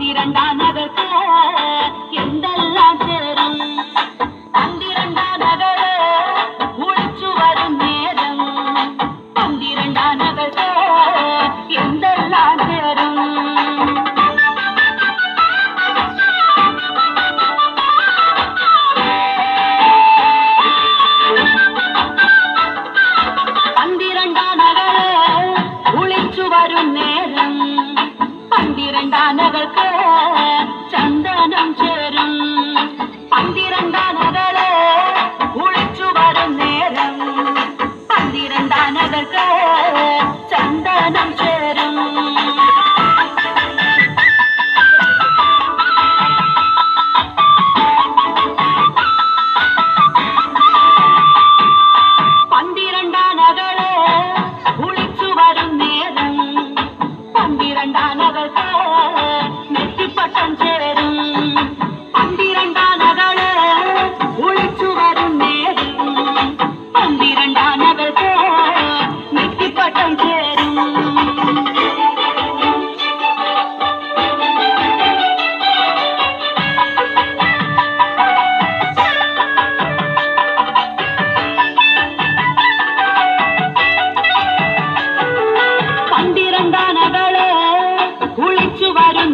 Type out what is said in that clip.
പന്തിരണ്ടാനകൾക്ക് എന്തെല്ലാം ചേരും പന്തിരണ്ടാനകള് കുളിച്ചു വരും നേരം പന്തിരണ്ടാനകൾക്ക് എന്തെല്ലാം ചേരും പന്തിരണ്ടാനകള് കുളിച്ചു വരും നേരം പന്തിരണ്ടാനകൾക്ക് ചന്ദനം ചേരും പന്തിരണ്ടാനകള് കുളിച്ചു വരും നേരം പന്തിരണ്ടാനകൾക്ക് ചന്ദനം ചേരും പന്തിരണ്ടാനകള് കുളിച്ചു വരും നേരം പന്തിരണ്ടാനകൾക്ക് നെറ്റിപ്പട്ടം ചേരും പന്തിരണ്ടാനകള് കുളിച്ചു വരും നേരം പന്തിരണ്ടാനകൾക്ക് നെറ്റിപ്പട്ടം ചേരും പന്തിരണ്ടാനകള് കുളിച്ചു വരും